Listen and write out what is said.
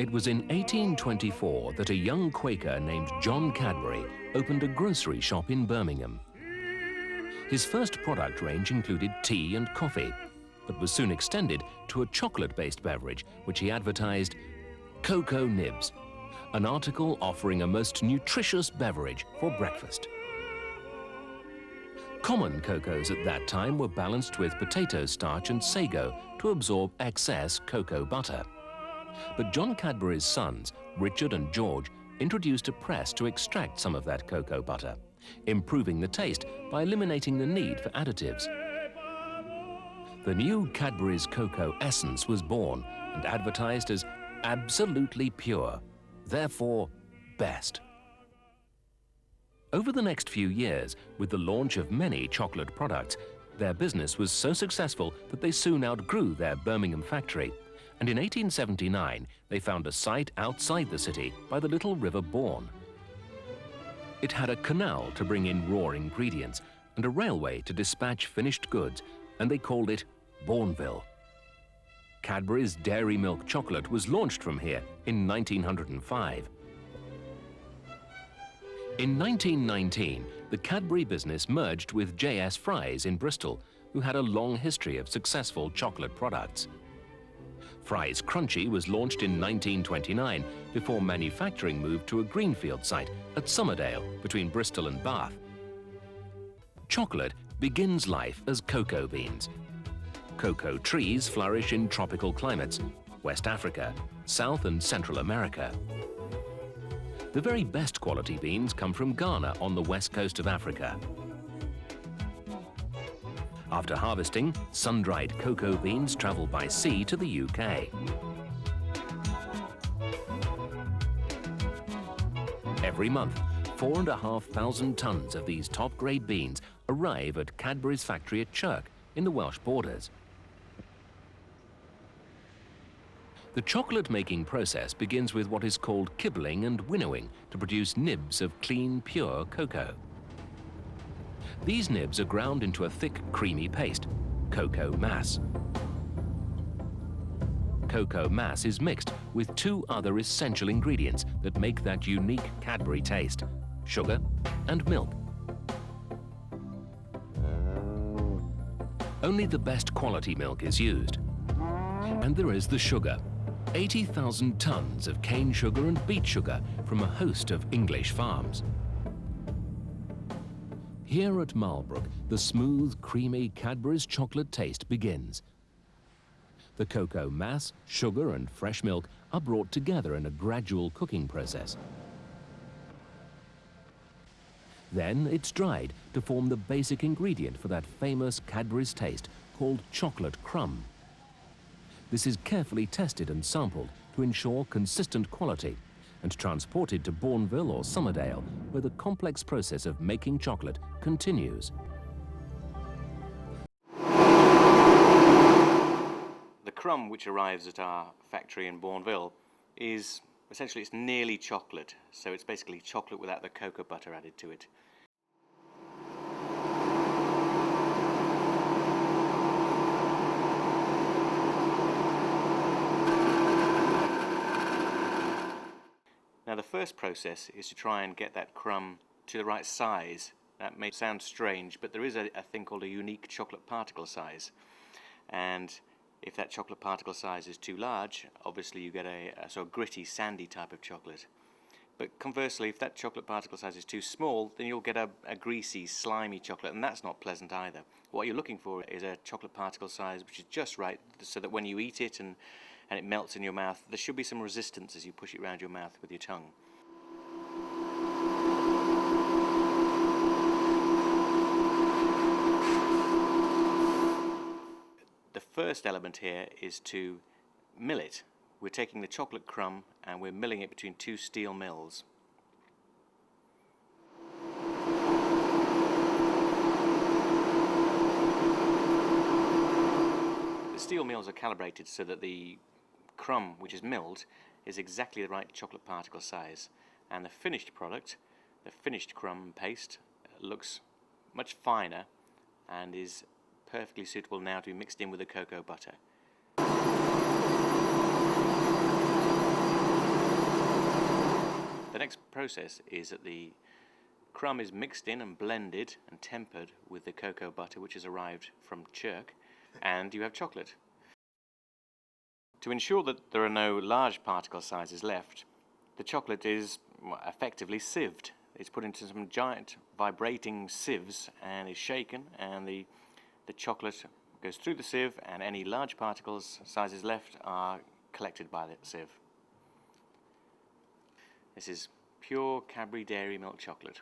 It was in 1824 that a young Quaker named John Cadbury opened a grocery shop in Birmingham. His first product range included tea and coffee, but was soon extended to a chocolate-based beverage, which he advertised Cocoa Nibs, an article offering a most nutritious beverage for breakfast. Common cocos at that time were balanced with potato starch and sago to absorb excess cocoa butter. But John Cadbury's sons, Richard and George, introduced a press to extract some of that cocoa butter, improving the taste by eliminating the need for additives. The new Cadbury's Cocoa Essence was born and advertised as absolutely pure, therefore best. Over the next few years, with the launch of many chocolate products, their business was so successful that they soon outgrew their Birmingham factory. And in 1879, they found a site outside the city by the little River Bourne. It had a canal to bring in raw ingredients and a railway to dispatch finished goods, and they called it Bourneville. Cadbury's dairy milk chocolate was launched from here in 1905. In 1919, the Cadbury business merged with J.S. Fry's in Bristol, who had a long history of successful chocolate products. Fry's Crunchy was launched in 1929 before manufacturing moved to a greenfield site at Somerdale between Bristol and Bath. Chocolate begins life as cocoa beans. Cocoa trees flourish in tropical climates, West Africa, South and Central America. The very best quality beans come from Ghana on the west coast of Africa. After harvesting, sun-dried cocoa beans travel by sea to the UK. Every month, 4,500 tons of these top-grade beans arrive at Cadbury's factory at Chirk in the Welsh borders. The chocolate-making process begins with what is called kibbling and winnowing to produce nibs of clean, pure cocoa. These nibs are ground into a thick, creamy paste, cocoa mass. Cocoa mass is mixed with two other essential ingredients that make that unique Cadbury taste: sugar and milk. Only the best quality milk is used. And there is the sugar. 80,000 tons of cane sugar and beet sugar from a host of English farms. Here at Marlbrook, the smooth, creamy Cadbury's chocolate taste begins. The cocoa mass, sugar and fresh milk are brought together in a gradual cooking process. Then it's dried to form the basic ingredient for that famous Cadbury's taste called chocolate crumb. This is carefully tested and sampled to ensure consistent quality and transported to Bourneville or Somerdale, where the complex process of making chocolate continues. The crumb which arrives at our factory in Bourneville is essentially, it's nearly chocolate, so it's basically chocolate without the cocoa butter added to it. Now the first process is to try and get that crumb to the right size. That may sound strange, but there is a thing called a unique chocolate particle size. And if that chocolate particle size is too large, obviously you get a sort of gritty, sandy type of chocolate. But conversely, if that chocolate particle size is too small, then you'll get a greasy, slimy chocolate, and that's not pleasant either. What you're looking for is a chocolate particle size which is just right, so that when you eat it and it melts in your mouth, there should be some resistance as you push it around your mouth with your tongue. The first element here is to mill it. We're taking the chocolate crumb and we're milling it between two steel mills. The steel mills are calibrated so that the crumb which is milled is exactly the right chocolate particle size, and the finished product, the finished crumb paste, looks much finer and is perfectly suitable now to be mixed in with the cocoa butter. The next process is that the crumb is mixed in and blended and tempered with the cocoa butter which has arrived from Chirk, and you have chocolate. To ensure that there are no large particle sizes left, the chocolate is effectively sieved. It's put into some giant vibrating sieves and is shaken, and the chocolate goes through the sieve, and any large particles sizes left are collected by the sieve. This is pure Cadbury dairy milk chocolate.